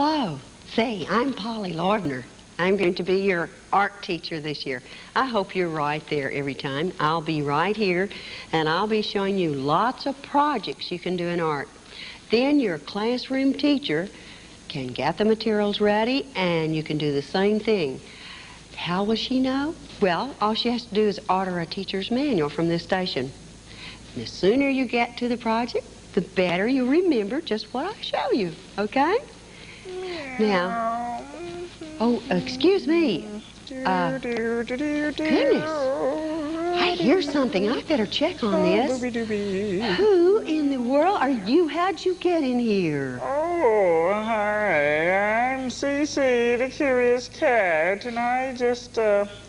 Hello. Say, I'm Polly Loibner. I'm going to be your art teacher this year. I hope you're right there every time. I'll be right here, and I'll be showing you lots of projects you can do in art. Then your classroom teacher can get the materials ready, and you can do the same thing. How will she know? Well, all she has to do is order a teacher's manual from this station. And the sooner you get to the project, the better you remember just what I show you, okay? Now, oh, excuse me. Goodness, I hear something. I better check on this. Who in the world are you? How'd you get in here? Oh, hi. I'm Cece, the curious cat, and I just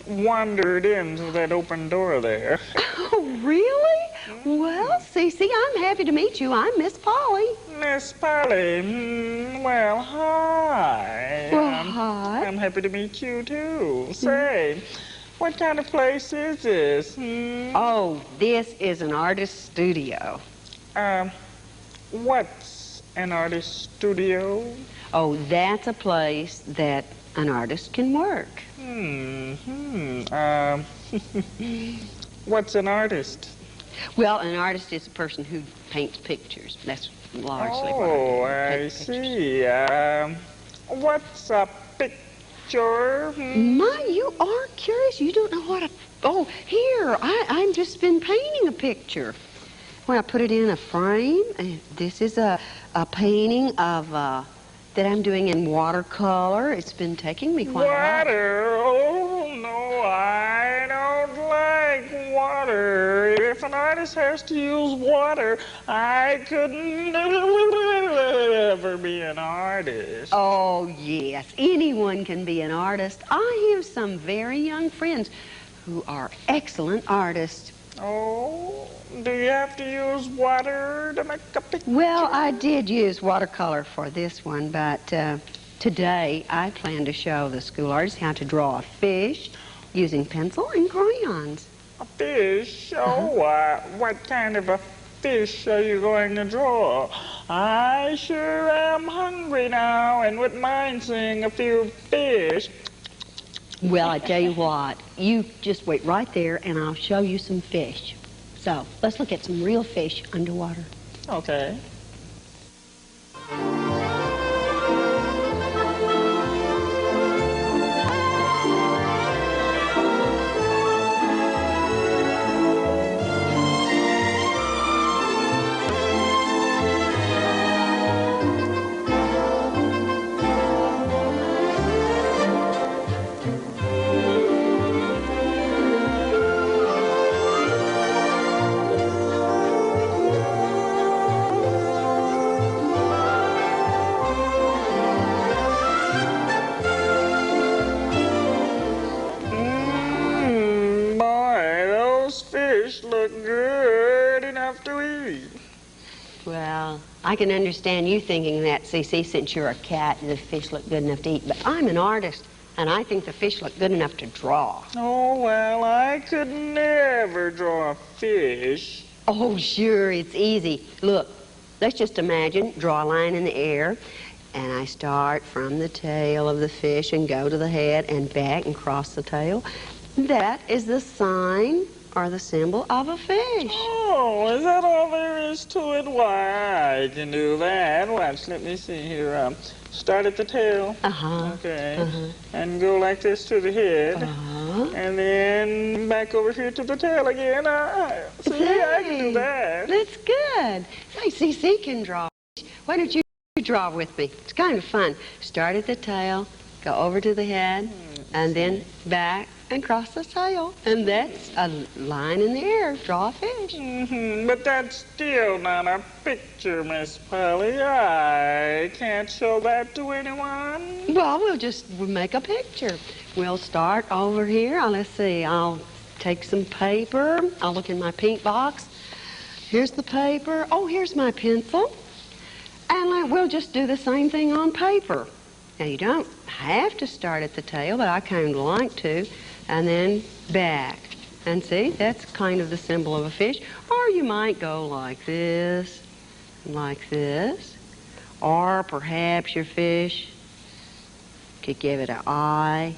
wandered into that open door there. Oh, really? Well, Cece, I'm happy to meet you. I'm Miss Polly. Miss Polly, well, hi. Well, hi. I'm happy to meet you, too. Say, what kind of place is this? Oh, this is an artist studio. What's an artist studio? Oh, that's a place that an artist can work. What's an artist? Well, an artist is a person who paints pictures. That's largely what I do. Oh, I see. What's a picture? My, you are curious. You don't know what a... Oh, here, I've just been painting a picture. Well, I put it in a frame. And this is a painting of... that I'm doing in watercolor. It's been taking me quite a while. Water? Oh, no, I don't like water. If an artist has to use water, I couldn't ever be an artist. Oh, yes. Anyone can be an artist. I have some very young friends who are excellent artists. Oh, do you have to use water to make a picture? Well, I did use watercolor for this one, but today I plan to show the school artists how to draw a fish using pencil and crayons. A fish? Oh, what kind of a fish are you going to draw? I sure am hungry now and wouldn't mind seeing a few fish. Well, I tell you what, you just wait right there and I'll show you some fish. So, let's look at some real fish underwater. Okay. Look good enough to eat. Well, I can understand you thinking that, Cece, since you're a cat, the fish look good enough to eat. But I'm an artist, and I think the fish look good enough to draw. Oh, well, I could never draw a fish. Oh, sure, it's easy. Look, let's just imagine, draw a line in the air, and I start from the tail of the fish and go to the head and back and cross the tail. That is the sign or the symbol of a fish. Oh, is that all there is to it? Why, I can do that. Watch, let me see here. Start at the tail. Okay. And go like this to the head. And then back over here to the tail again. See, I can do that. That's good. Say, Cece can draw. Why don't you draw with me? It's kind of fun. Start at the tail, go over to the head, and then back and cross the tail. And that's a line in the air. Draw a fish. But that's still not a picture, Miss Polly. I can't show that to anyone. Well, we'll make a picture. We'll start over here. Let's see. I'll take some paper. I'll look in my paint box. Here's the paper. Oh, here's my pencil. And we'll just do the same thing on paper. Now, you don't have to start at the tail, but I kind of like to. And then back. And see, that's kind of the symbol of a fish. Or you might go like this, or perhaps your fish to give it an eye.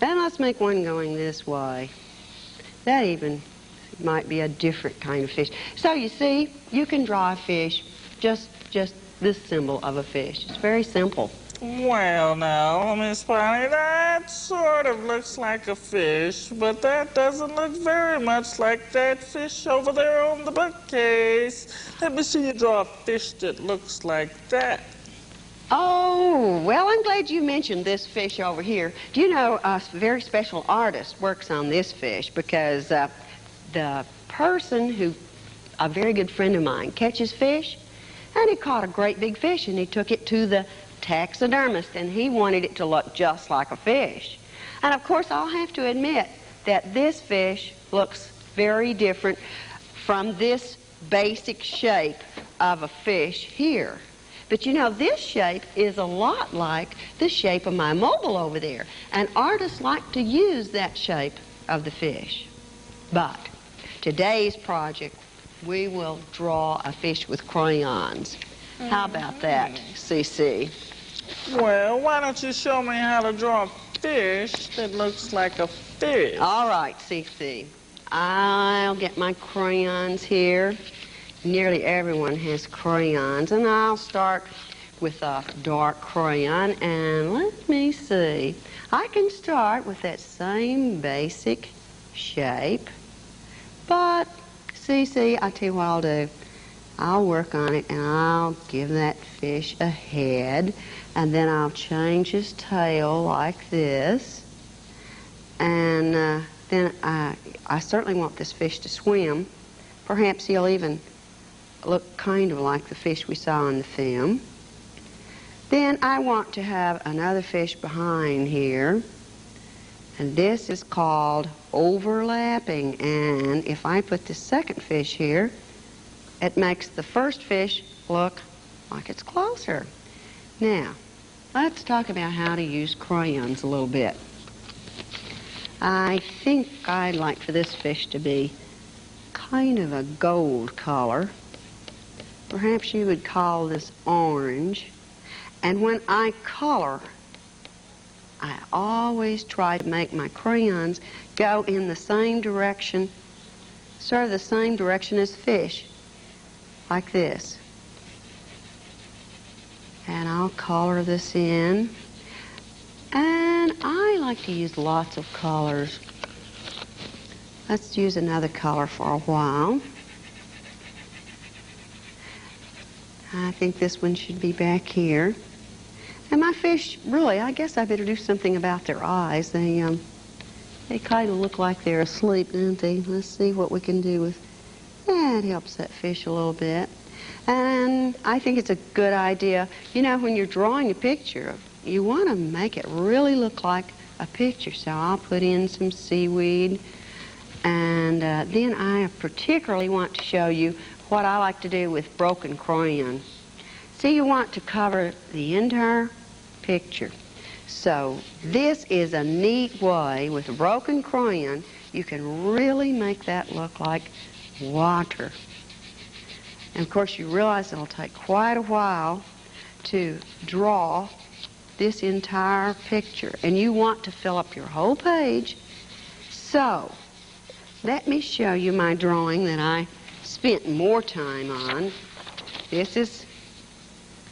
And let's make one going this way. That even might be a different kind of fish. So you see, you can draw a fish, just this symbol of a fish. It's very simple. Well, now, Miss Polly, that sort of looks like a fish, but that doesn't look very much like that fish over there on the bookcase. Let me see you draw a fish that looks like that. Oh, well, I'm glad you mentioned this fish over here. Do you know a very special artist works on this fish because the person who, a very good friend of mine, catches fish, and he caught a great big fish, and he took it to the taxidermist, and he wanted it to look just like a fish. And of course, I'll have to admit that this fish looks very different from this basic shape of a fish here. But you know, this shape is a lot like the shape of my mobile over there, and artists like to use that shape of the fish. But today's project, we will draw a fish with crayons. How about that, CC? Well, why don't you show me how to draw a fish that looks like a fish? All right, CC. I'll get my crayons here. Nearly everyone has crayons, and I'll start with a dark crayon, and let me see. I can start with that same basic shape, but CC, I tell you what I'll do. I'll work on it, and I'll give that fish a head, and then I'll change his tail like this, and then I certainly want this fish to swim. Perhaps he'll even look kind of like the fish we saw in the film. Then I want to have another fish behind here, and this is called overlapping, and if I put the second fish here, it makes the first fish look like it's closer. Now, let's talk about how to use crayons a little bit. I think I'd like for this fish to be kind of a gold color. Perhaps you would call this orange. And when I color, I always try to make my crayons go in the same direction, sort of the same direction as fish, like this. And I'll color this in. And I like to use lots of colors. Let's use another color for a while. I think this one should be back here. And my fish, really, I guess I better do something about their eyes. They kind of look like they're asleep, don't they? Let's see what we can do with that. Helps that fish a little bit. And I think it's a good idea. You know, when you're drawing a picture, you want to make it really look like a picture. So I'll put in some seaweed. And then I particularly want to show you what I like to do with broken crayon. See, you want to cover the entire picture. So this is a neat way, with a broken crayon, you can really make that look like water. And of course you realize it'll take quite a while to draw this entire picture. And you want to fill up your whole page. So let me show you my drawing that I spent more time on. This is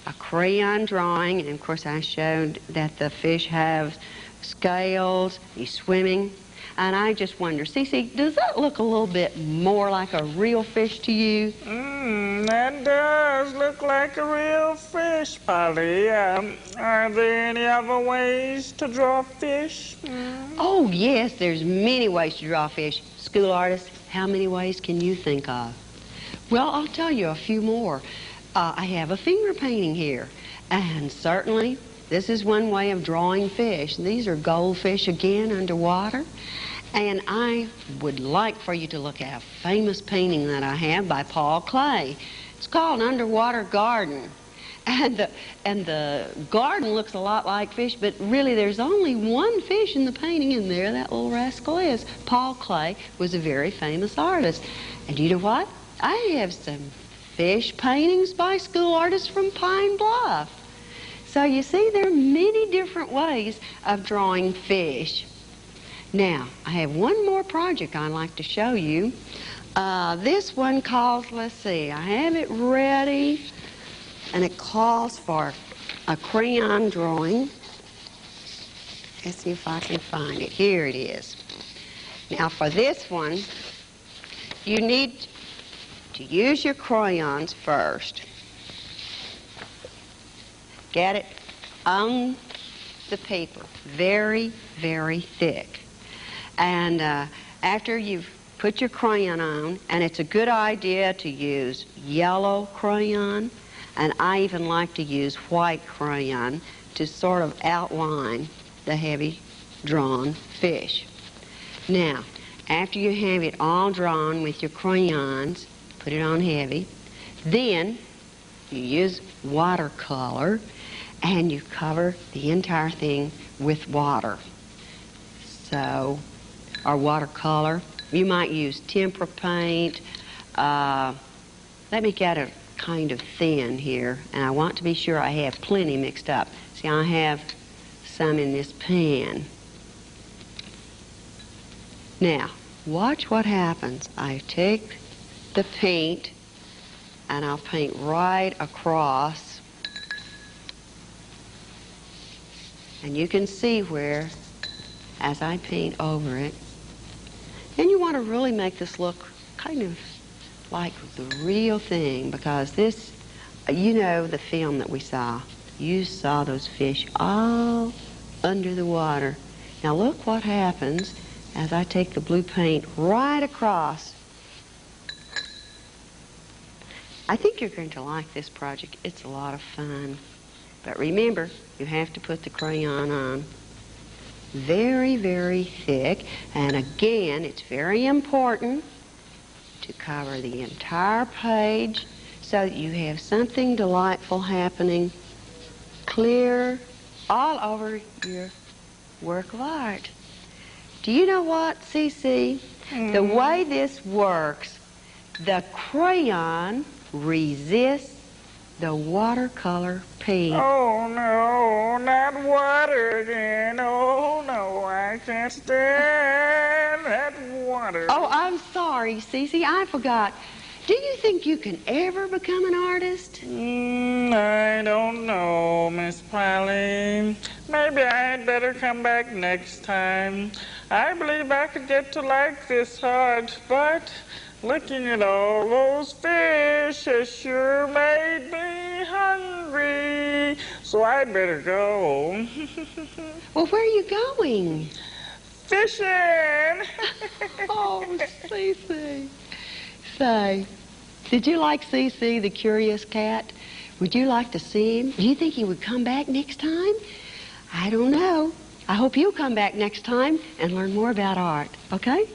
a crayon drawing, and of course I showed that the fish have scales, he's swimming, and I just wonder, Cece, does that look a little bit more like a real fish to you? That does look like a real fish, Polly. Are there any other ways to draw fish? Oh yes, there's many ways to draw fish. School artists, how many ways can you think of? Well, I'll tell you a few more. I have a finger painting here, and certainly this is one way of drawing fish. These are goldfish again underwater, and I would like for you to look at a famous painting that I have by Paul Klee. It's called Underwater Garden, and the garden looks a lot like fish, but really there's only one fish in the painting, and there that little rascal is. Paul Klee was a very famous artist, and you know what? I have some fish paintings by school artists from Pine Bluff. So you see, there are many different ways of drawing fish. Now, I have one more project I'd like to show you. This one calls, let's see, I have it ready, and it calls for a crayon drawing. Let's see if I can find it. Here it is. Now, for this one, you need to use your crayons first. Get it on the paper, very, very thick. And after you've put your crayon on, and it's a good idea to use yellow crayon, and I even like to use white crayon to sort of outline the heavy drawn fish. Now, after you have it all drawn with your crayons, put it on heavy, then you use watercolor and you cover the entire thing with water. So, or watercolor. You might use tempera paint. Let me get it kind of thin here, and I want to be sure I have plenty mixed up. See, I have some in this pan. Now, watch what happens. I take the paint and I'll paint right across, and you can see where, as I paint over it, and you want to really make this look kind of like the real thing, because this, you know, the film that we saw, you saw those fish all under the water. Now look what happens as I take the blue paint right across. I think you're going to like this project. It's a lot of fun. But remember, you have to put the crayon on very, very thick. And again, it's very important to cover the entire page so that you have something delightful happening clear all over your work of art. Do you know what, Cece? The way this works, the crayon resists the watercolor paint. Oh, no, not water again. Oh, no, I can't stand that water. Oh, I'm sorry, Cece, I forgot. Do you think you can ever become an artist? I don't know, Miss Polly. Maybe I'd better come back next time. I believe I could get to like this art, but looking at all those fish has sure made me hungry. So I'd better go. Well, where are you going? Fishing! Oh, Cece. Say, did you like Cece, the curious cat? Would you like to see him? Do you think he would come back next time? I don't know. I hope you'll come back next time and learn more about art, okay?